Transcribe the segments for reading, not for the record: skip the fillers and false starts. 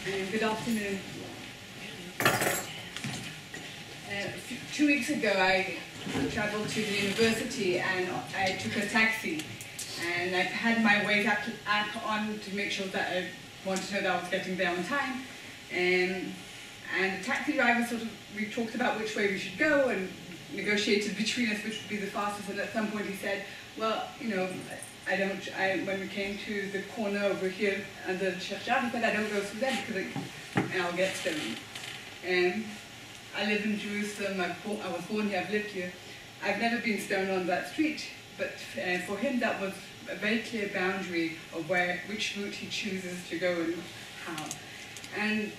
Good afternoon. 2 weeks ago I travelled to the university and I took a taxi, and I had my Waze app on to make sure that I wanted to know that I was getting there on time. And the taxi driver we talked about which way we should go and negotiated between us which would be the fastest, and at some point he said, well, you know, when we came to the corner over here under the Sheikh Jarrah, he said, I don't go through there because I'll get stoned. I live in Jerusalem, I was born here, I've lived here. I've never been stoned on that street, but for him that was a very clear boundary of which route he chooses to go and how. And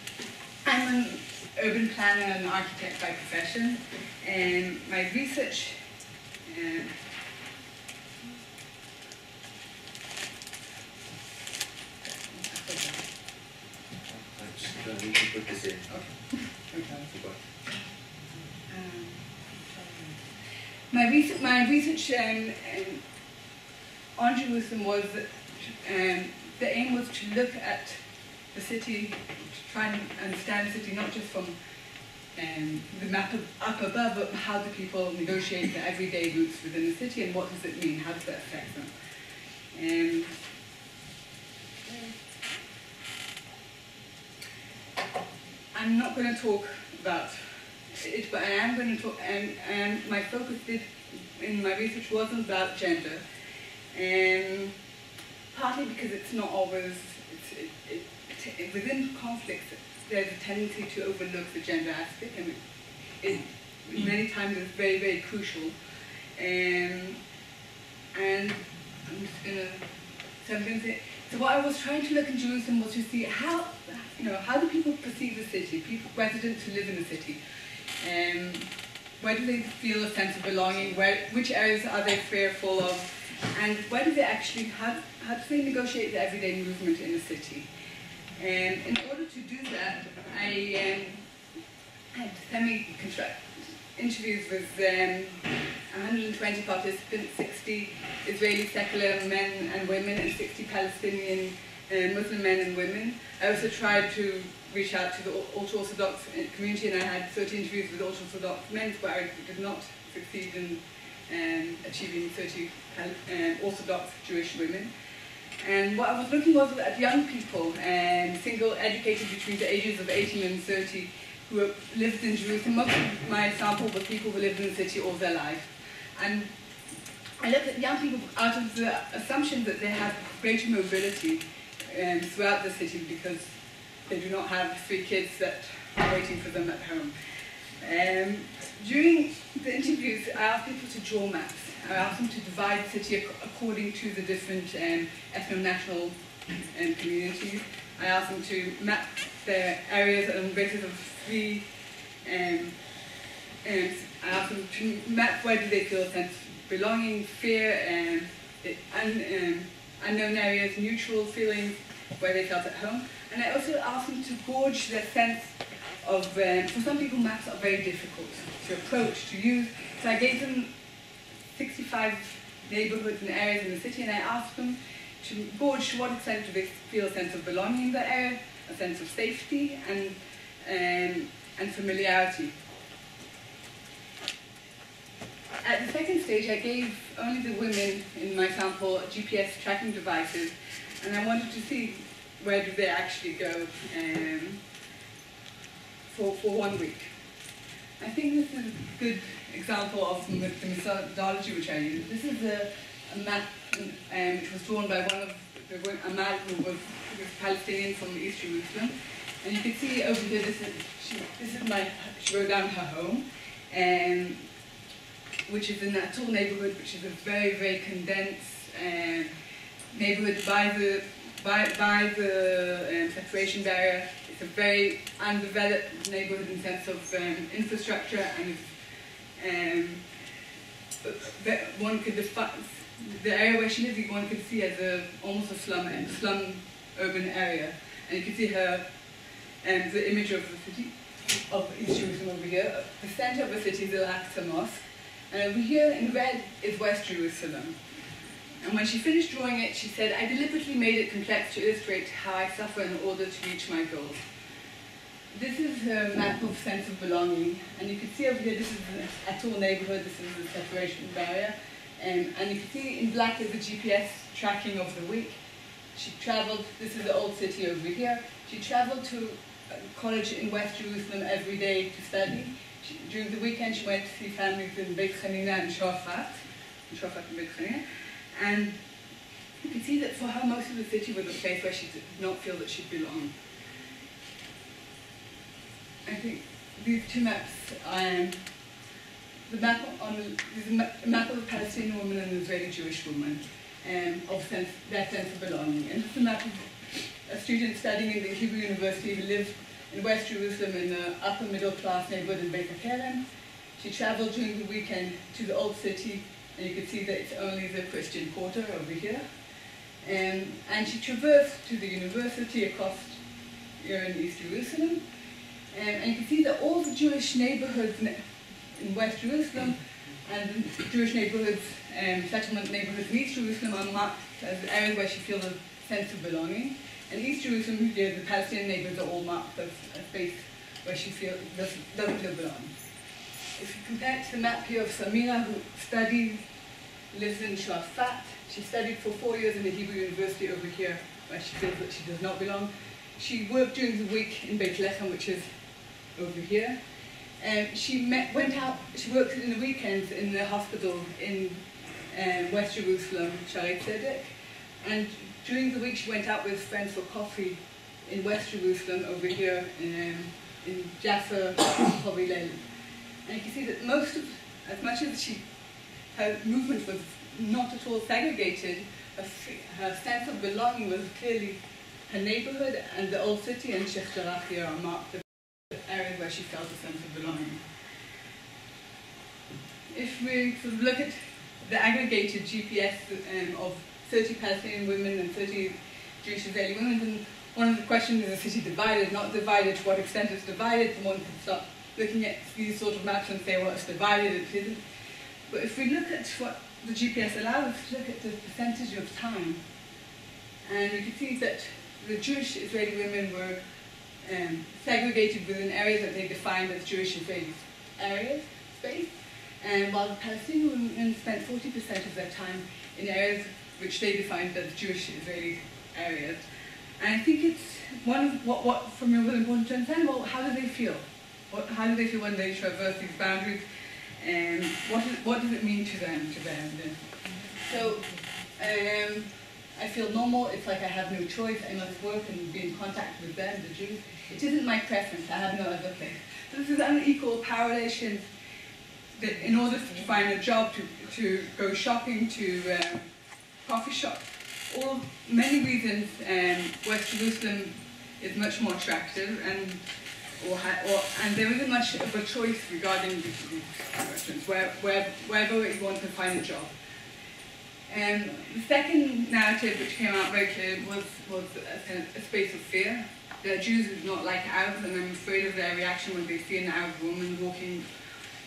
I'm an urban planner and architect by profession, and my research we can put this in. Okay. My research on Jerusalem was that the aim was to look at the city, to try and understand the city not just from the map up above, but how do people negotiate the everyday routes within the city, and what does it mean, how does that affect them. I'm not going to talk about it, but I am going to talk, and my focus in my research wasn't about gender, partly because it's not always, within conflicts there's a tendency to overlook the gender aspect, and it many times is very, very crucial. And I'm just going to say, so what I was trying to look in Jerusalem was to see how do people perceive the city, residents who live in the city. Where do they feel a sense of belonging? Which areas are they fearful of? And where do they actually, how do they negotiate the everyday movement in the city? In order to do that, I had semi-construct interviews with 120 participants, 60 Israeli secular men and women, and 60 Palestinian Muslim men and women. I also tried to reach out to the ultra-Orthodox community, and I had 30 interviews with ultra-Orthodox men, but I did not succeed in achieving 30 Orthodox Jewish women. And what I was looking was at young people, single, educated between the ages of 18 and 30, who lived in Jerusalem. Most of my sample were people who lived in the city all their life. And I looked at young people out of the assumption that they have greater mobility throughout the city because they do not have 3 kids that are waiting for them at home. During the interviews, I asked people to draw maps. I asked them to divide the city according to the different ethno-national communities. I asked them to map their areas on the basis of 3. I asked them to map where do they feel a sense of belonging, fear, unknown areas, neutral feelings, where they felt at home. And I also asked them to gauge their sense of, for some people maps are very difficult to approach, to use. So I gave them 65 neighborhoods and areas in the city, and I asked them to gauge to what extent do they feel a sense of belonging in that area, a sense of safety, and familiarity. At the second stage, I gave only the women in my sample GPS tracking devices, and I wanted to see where do they actually go for 1 week. I think this is a good example of the methodology which I used. This is a map which was drawn by one of a man who was Palestinian from East Jerusalem. And you can see over here, she wrote down her home, which is in a tall neighborhood, which is a very, very condensed neighborhood by the separation barrier. It's a very undeveloped neighborhood in the sense of infrastructure, and one could define the area where she lives. One could see as almost a slum urban area, and you can see her the image of the city of East Jerusalem over here. The center of the city is the Al-Aqsa Mosque, and over here in red is West Jerusalem. And when she finished drawing it, she said, I deliberately made it complex to illustrate how I suffer in order to reach my goals. this is a map of sense of belonging, and you can see over here, this is the Atul neighborhood, this is the separation barrier, and you can see in black is the GPS tracking of the week. She traveled, this is the old city over here, she traveled to college in West Jerusalem every day to study. During the weekend she went to see families in Beit Hanina and Shafat and Beit Hanina, and you can see that for her most of the city was a place where she did not feel that she belonged. I think these two maps, the map is a map of a Palestinian woman and an Israeli Jewish woman, of their sense of belonging. And it's a map of a student studying in the Hebrew University who lived in West Jerusalem in the upper middle class neighborhood in Beit HaKerem. She traveled during the weekend to the old city, and you can see that it's only the Christian quarter over here. And she traversed to the university across here in East Jerusalem. And you can see that all the Jewish neighborhoods in West Jerusalem and the Jewish neighborhoods, settlement neighborhoods in East Jerusalem are marked as areas where she feels a sense of belonging. And East Jerusalem, here, the Palestinian neighborhoods are all marked as a space where she doesn't feel belonging. If you compare it to the map here of Samira, who lives in Shafat, she studied for 4 years in the Hebrew University over here, where she feels that she does not belong. She worked during the week in Beit Lechem, which is over here. She worked in the weekends in the hospital in West Jerusalem, Shaarei Tzedek, and during the week she went out with friends for coffee in West Jerusalem over here in Jaffa, Hillel. And you can see that as much as her movement was not at all segregated, her sense of belonging was clearly her neighborhood and the old city and Sheikh Jarrah here are marked as areas where she felt a sense of belonging. If we sort of look at the aggregated GPS of 30 Palestinian women and 30 Jewish Israeli women, then one of the questions is the city divided, not divided, to what extent it's divided, and one can start looking at these sort of maps and say, well, it's divided, it isn't. But if we look at what the GPS allows us to look at the percentage of time, and you can see that the Jewish Israeli women were segregated within areas that they defined as Jewish Israeli space, and while the Palestinian women spent 40% of their time in areas which they defined as Jewish Israeli areas. And I think it's one of what for me was important to understand. Well, how do they feel? How do they feel when they traverse these boundaries? And what does it mean to them? So I feel normal. It's like I have no choice. I must work and be in contact with them, the Jews. It isn't my preference. I have no other place. So this is unequal power relations. That in order to find a job, to go shopping, to coffee shop, many reasons, West Jerusalem is much more attractive, and there isn't much of a choice regarding these questions, wherever you want to find a job. The second narrative which came out very clear was a space of fear. There are Jews who do not like Arabs, and I'm afraid of their reaction when they see an Arab woman walking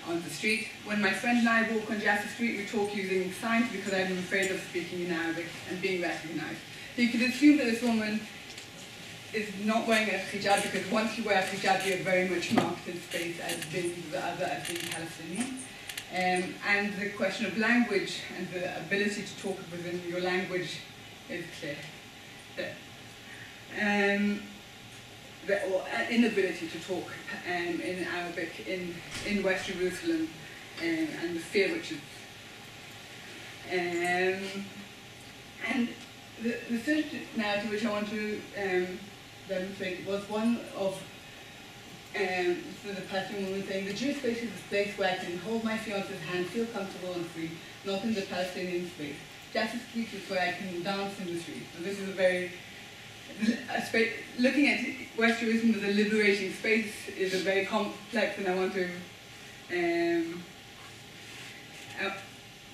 on the street. When my friend and I walk on Jaffa Street, we talk using signs because I'm afraid of speaking in Arabic and being recognized. So you could assume that this woman is not wearing a hijab because once you wear a hijab, you're very much marked in space as being the other, as being Palestinian. And the question of language and the ability to talk within your language is clear. Or inability to talk in Arabic in West Jerusalem, and the fear which is. And the third narrative which I want to demonstrate was one of the Palestinian woman saying, the Jewish space is a place where I can hold my fiance's hand, feel comfortable and free, not in the Palestinian space. Jaffa Street is where I can dance in the street. So this is looking at West Jerusalem as a liberating space is a very complex, and I want to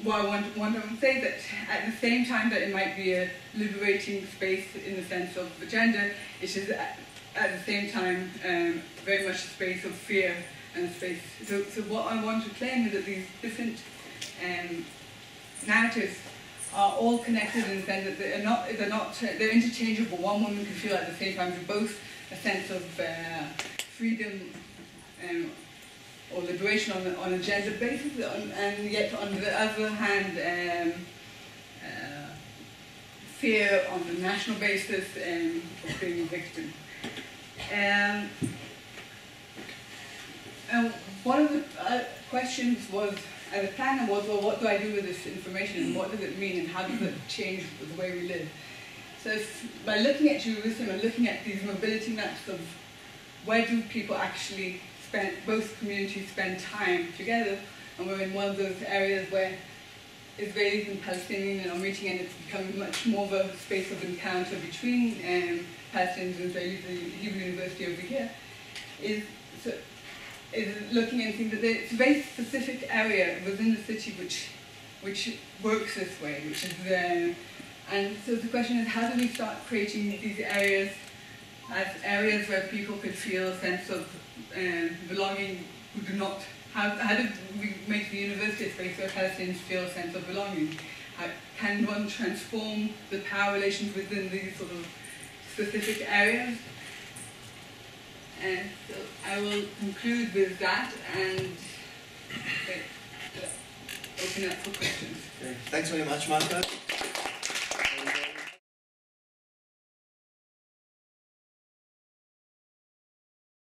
want to say that at the same time that it might be a liberating space in the sense of the gender, it is at the same time very much a space of fear and space. So what I want to claim is that these different narratives are all connected in the sense that they're interchangeable. One woman can feel at the same time both a sense of freedom or liberation on a gender basis, and yet on the other hand, fear on the national basis of being a victim. And one of the questions was, as a planner, was, well, what do I do with this information, and what does it mean, and how does it change the way we live? So by looking at Jerusalem and looking at these mobility maps of where do people actually spend, both communities spend time together, and we're in one of those areas where Israelis and Palestinians are meeting, and it's becoming much more of a space of encounter between Palestinians and Israelis. The Hebrew University over here is looking and seeing that there's a very specific area within the city which works this way, which is and so the question is, how do we start creating these areas as areas where people could feel a sense of belonging who do not. How do we make the university a space where Palestinians feel a sense of belonging? How can one transform the power relations within these sort of specific areas? And so I will conclude with that and open up for questions. Okay. Thanks very much, Malka.